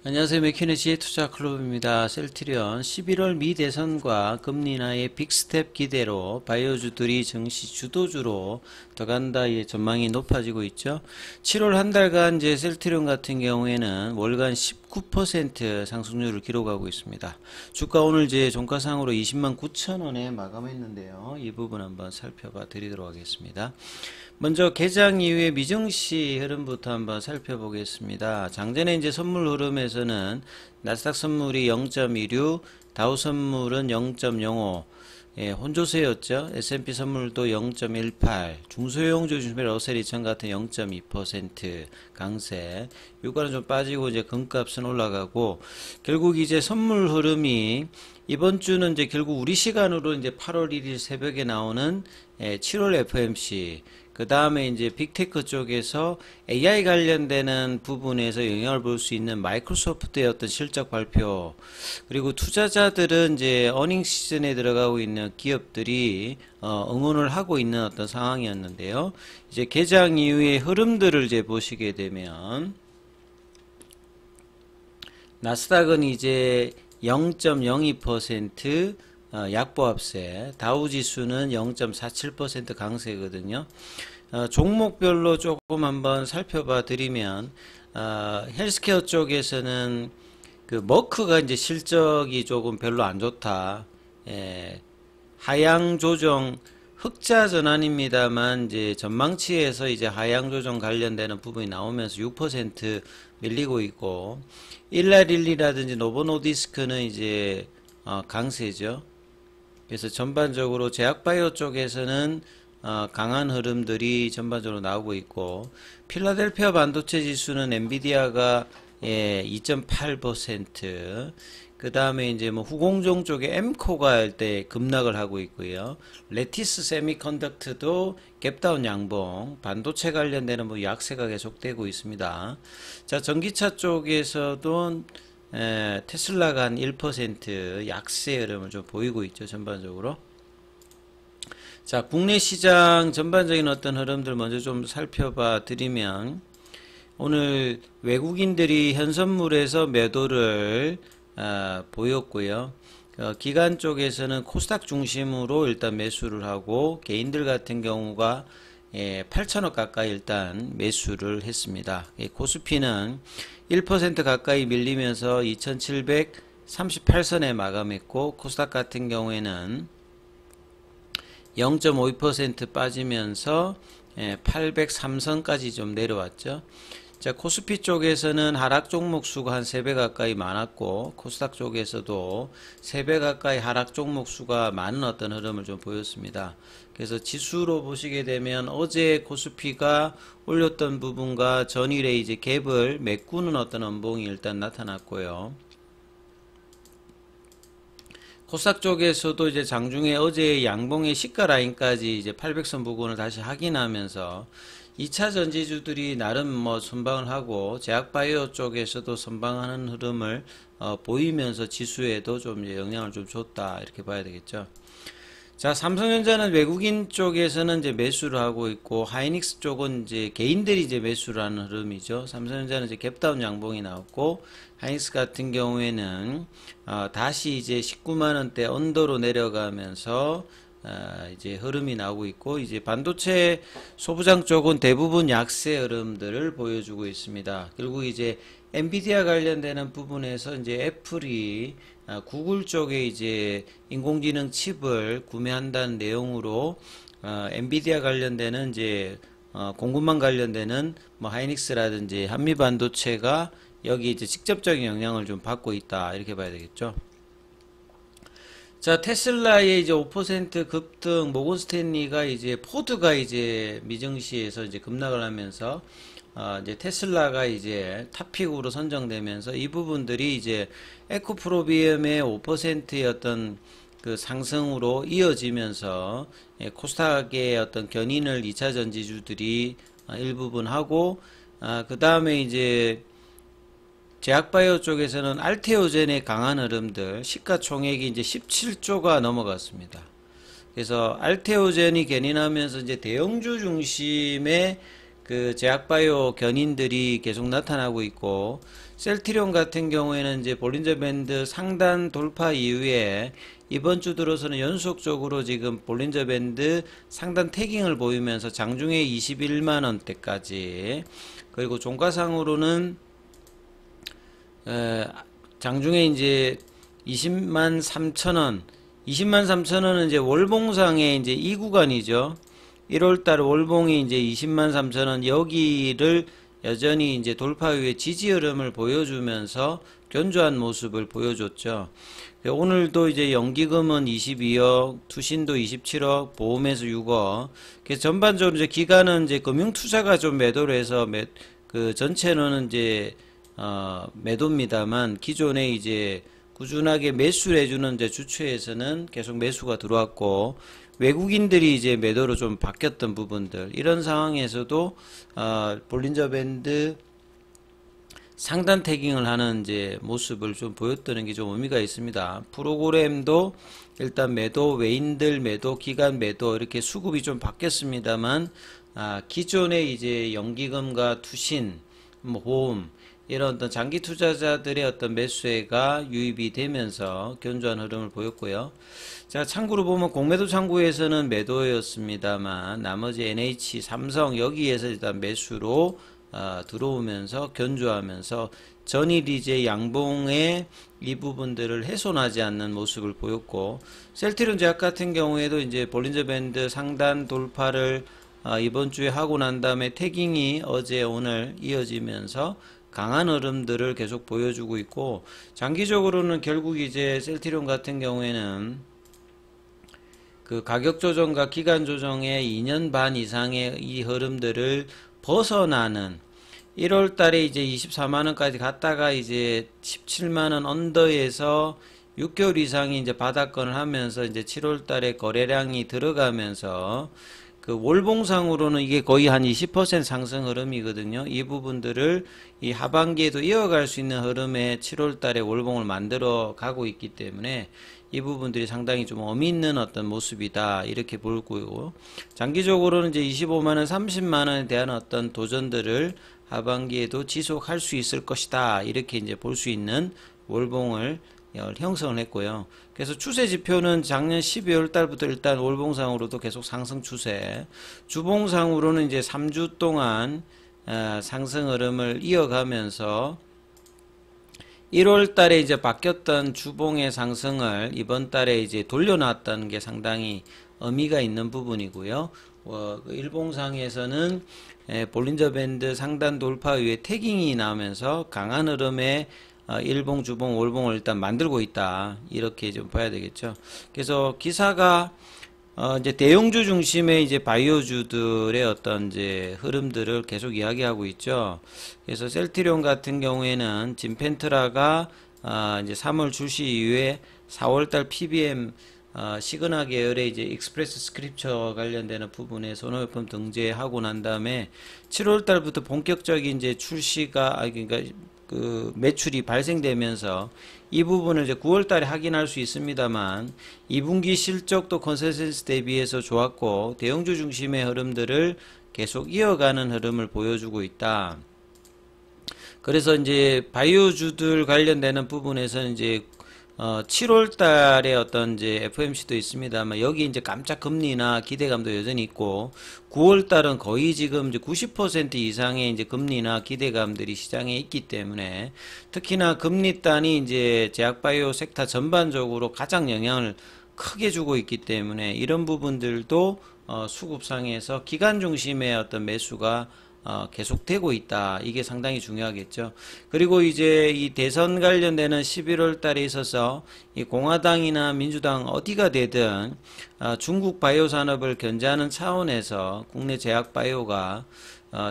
안녕하세요. 맥키네시의 투자클럽입니다. 셀트리온 11월 미대선과 금리 인하의 빅스텝 기대로 바이오주들이 증시 주도주로 들어간다 전망이 높아지고 있죠. 7월 한 달간 이제 셀트리온 같은 경우에는 월간 19% 상승률을 기록하고 있습니다. 주가 오늘 이제 종가상으로 20만 9천 원에 마감했는데요. 이 부분 한번 살펴봐 드리도록 하겠습니다. 먼저 개장 이후의 미증시 흐름부터 한번 살펴보겠습니다. 장전에 이제 선물 흐름에서는 나스닥 선물이 0.16, 다우 선물은 0.05, 혼조세였죠. S&P 선물도 0.18, 중소형주 중심의 러셀 2000 같은 0.2% 강세. 유가는 좀 빠지고 이제 금값은 올라가고, 결국 이제 선물 흐름이 이번 주는 이제 결국 우리 시간으로 이제 8월 1일 새벽에 나오는 7월 FMC, 그 다음에 이제 빅테크 쪽에서 AI 관련되는 부분에서 영향을 볼 수 있는 마이크로소프트의 어떤 실적 발표, 그리고 투자자들은 이제 어닝 시즌에 들어가고 있는 기업들이 응원을 하고 있는 어떤 상황이었는데요. 이제 개장 이후의 흐름들을 이제 보시게 되면 나스닥은 이제 0.02% 약보합세, 다우지수는 0.47% 강세거든요. 종목별로 조금 한번 살펴봐 드리면, 헬스케어 쪽에서는 그 머크가 이제 실적이 조금 별로 안 좋다. 하향 조정, 흑자 전환입니다만 이제 전망치에서 이제 하향 조정 관련되는 부분이 나오면서 6% 밀리고 있고, 일라릴리라든지 노보노디스크는 이제 강세죠. 그래서 전반적으로 제약바이오 쪽에서는 강한 흐름들이 전반적으로 나오고 있고, 필라델피아 반도체 지수는 엔비디아가 2.8%, 그 다음에 이제 뭐 후공정 쪽에 엠코가 일대 급락을 하고 있고요. 레티스 세미컨덕트도 갭다운 양봉, 반도체 관련되는 뭐 약세가 계속되고 있습니다. 자, 전기차 쪽에서도 테슬라가 한 1% 약세 흐름을 좀 보이고 있죠, 전반적으로. 자, 국내 시장 전반적인 어떤 흐름들 먼저 좀 살펴봐 드리면, 오늘 외국인들이 현선물에서 매도를 보였고요. 기관 쪽에서는 코스닥 중심으로 일단 매수를 하고, 개인들 같은 경우가 8천억 가까이 일단 매수를 했습니다. 코스피는 1% 가까이 밀리면서 2738선에 마감했고, 코스닥 같은 경우에는 0.52% 빠지면서 803선까지 좀 내려왔죠. 자, 코스피 쪽에서는 하락 종목 수가 한 3배 가까이 많았고, 코스닥 쪽에서도 3배 가까이 하락 종목 수가 많은 어떤 흐름을 좀 보였습니다. 그래서 지수로 보시게 되면 어제 코스피가 올렸던 부분과 전일에 이제 갭을 메꾸는 어떤 음봉이 일단 나타났고요. 코스닥 쪽에서도 이제 장중에 어제 양봉의 시가 라인까지 이제 800선 부근을 다시 확인하면서 2차 전지주들이 나름 뭐 선방을 하고, 제약바이오 쪽에서도 선방하는 흐름을 보이면서 지수에도 좀 이제 영향을 좀 줬다, 이렇게 봐야 되겠죠. 자, 삼성전자는 외국인 쪽에서는 이제 매수를 하고 있고, 하이닉스 쪽은 이제 개인들이 이제 매수를 하는 흐름이죠. 삼성전자는 이제 갭다운 양봉이 나왔고, 하이닉스 같은 경우에는 다시 이제 19만원대 언더로 내려가면서 이제 흐름이 나오고 있고, 이제 반도체 소부장 쪽은 대부분 약세 흐름들을 보여주고 있습니다. 결국 이제 엔비디아 관련되는 부분에서 이제 애플이 구글 쪽에 이제 인공지능 칩을 구매한다는 내용으로 엔비디아 관련되는 이제 공급망 관련되는 뭐 하이닉스라든지 한미반도체가 여기 이제 직접적인 영향을 좀 받고 있다, 이렇게 봐야 되겠죠. 자, 테슬라의 이제 5% 급등, 모건 스탠리가 이제 포드가 이제 미증시에서 이제 급락을 하면서 이제 테슬라가 이제 탑픽으로 선정되면서 이 부분들이 이제 에코프로비움의 5%의 어떤 그 상승으로 이어지면서 코스닥의 어떤 견인을 2차 전지주들이 일부분 하고, 그 다음에 이제 제약바이오 쪽에서는 알테오젠의 강한 흐름들, 시가총액이 이제 17조가 넘어갔습니다. 그래서 알테오젠이 견인하면서 이제 대형주 중심의 그 제약바이오 견인들이 계속 나타나고 있고, 셀트리온 같은 경우에는 이제 볼린저 밴드 상단 돌파 이후에 이번 주 들어서는 연속적으로 지금 볼린저 밴드 상단 태깅을 보이면서 장중에 21만 원대까지, 그리고 종가상으로는 장중에 이제 20만 3천 원, 20만 3천 원은 이제 월봉상의 이제 이 구간이죠. 1월달 월봉이 이제 20만 3천 원, 여기를 여전히 이제 돌파 후에 지지 흐름을 보여주면서 견조한 모습을 보여줬죠. 오늘도 이제 연기금은 22억, 투신도 27억, 보험에서 6억. 그래서 전반적으로 이제 기관은 이제 금융투자가 좀 매도를 해서 그 전체는 이제 매도입니다만, 기존에 이제 꾸준하게 매수를 해주는 이제 주체에서는 계속 매수가 들어왔고, 외국인들이 이제 매도로 좀 바뀌었던 부분들, 이런 상황에서도 볼린저 밴드 상단 태깅을 하는 이제 모습을 좀 보였다는 게 좀 의미가 있습니다. 프로그램도 일단 매도, 외인들 매도, 기관 매도, 이렇게 수급이 좀 바뀌었습니다만, 기존의 이제 연기금과 투신, 뭐 보험, 이런 어떤 장기 투자자들의 어떤 매수세가 유입이 되면서 견조한 흐름을 보였고요. 자, 참고로 보면 공매도 창구에서는 매도였습니다만, 나머지 NH, 삼성 여기에서 일단 매수로 들어오면서 견조하면서 전일 이제 양봉의 이 부분들을 훼손하지 않는 모습을 보였고, 셀트리온 제약 같은 경우에도 이제 볼린저 밴드 상단 돌파를 이번 주에 하고 난 다음에 태깅이 어제 오늘 이어지면서 강한 흐름들을 계속 보여주고 있고, 장기적으로는 결국 이제 셀트리온 같은 경우에는 그 가격 조정과 기간 조정의 2년 반 이상의 이 흐름들을 벗어나는, 1월 달에 이제 24만원까지 갔다가 이제 17만원 언더에서 6개월 이상이 이제 바닥권을 하면서 이제 7월 달에 거래량이 들어가면서 그 월봉상으로는 이게 거의 한 20% 상승 흐름이거든요. 이 부분들을 이 하반기에도 이어갈 수 있는 흐름에 7월 달에 월봉을 만들어 가고 있기 때문에 이 부분들이 상당히 좀 의미 있는 어떤 모습이다, 이렇게 보고요. 장기적으로는 이제 25만원, 30만원에 대한 어떤 도전들을 하반기에도 지속할 수 있을 것이다, 이렇게 이제 볼 수 있는 월봉을 형성을 했고요. 그래서 추세 지표는 작년 12월 달부터 일단 월봉상으로도 계속 상승 추세, 주봉상으로는 이제 3주 동안 상승 흐름을 이어가면서 1월 달에 이제 바뀌었던 주봉의 상승을 이번 달에 이제 돌려놨다는 게 상당히 의미가 있는 부분이고요. 일봉상에서는 볼린저 밴드 상단 돌파 이후에 태깅이 나오면서 강한 흐름의 일봉, 주봉, 월봉을 일단 만들고 있다, 이렇게 좀 봐야 되겠죠. 그래서 기사가 이제 대형주 중심의 이제 바이오주들의 어떤 이제 흐름들을 계속 이야기하고 있죠. 그래서 셀트리온 같은 경우에는 진펜트라가 이제 3월 출시 이후에 4월달 PBM 시그나 계열의 이제 익스프레스 스크립처 관련되는 부분에 손해배분 등재하고 난 다음에 7월달부터 본격적인 이제 출시가 그러니까 그 매출이 발생되면서 이 부분을 이제 9월달에 확인할 수 있습니다만, 2분기 실적도 컨센서스 대비해서 좋았고 대형주 중심의 흐름들을 계속 이어가는 흐름을 보여주고 있다. 그래서 이제 바이오주들 관련되는 부분에서는 이제 7월 달에 어떤 이제 FOMC도 있습니다만, 여기 이제 깜짝 금리나 기대감도 여전히 있고, 9월 달은 거의 지금 이제 90% 이상의 이제 금리나 기대감들이 시장에 있기 때문에, 특히나 금리단이 이제 제약바이오 섹터 전반적으로 가장 영향을 크게 주고 있기 때문에, 이런 부분들도 수급상에서 기간 중심의 어떤 매수가 계속되고 있다. 이게 상당히 중요하겠죠. 그리고 이제 이 대선 관련되는 11월 달에 있어서 이 공화당이나 민주당 어디가 되든 중국 바이오 산업을 견제하는 차원에서 국내 제약 바이오가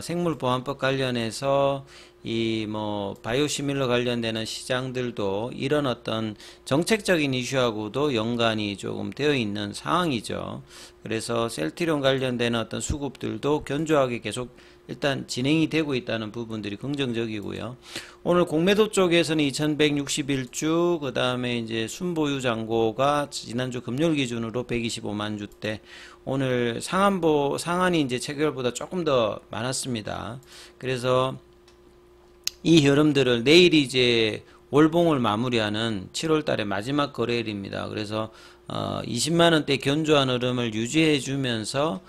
생물보안법 관련해서 이 뭐 바이오시밀러 관련되는 시장들도 이런 어떤 정책적인 이슈하고도 연관이 조금 되어 있는 상황이죠. 그래서 셀트리온 관련되는 어떤 수급들도 견조하게 계속 일단 진행이 되고 있다는 부분들이 긍정적이고요. 오늘 공매도 쪽에서는 2161주, 그 다음에 이제 순보유 잔고가 지난주 금요일 기준으로 125만 주대, 오늘 상한이 이제 체결보다 조금 더 많았습니다. 그래서 이 흐름들을 내일이 이제 월봉을 마무리하는 7월 달의 마지막 거래일입니다. 그래서 20만원대 견조한 흐름을 유지해 주면서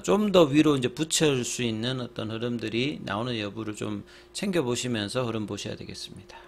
좀 더 위로 이제 붙일 수 있는 어떤 흐름들이 나오는 여부를 좀 챙겨 보시면서 흐름 보셔야 되겠습니다.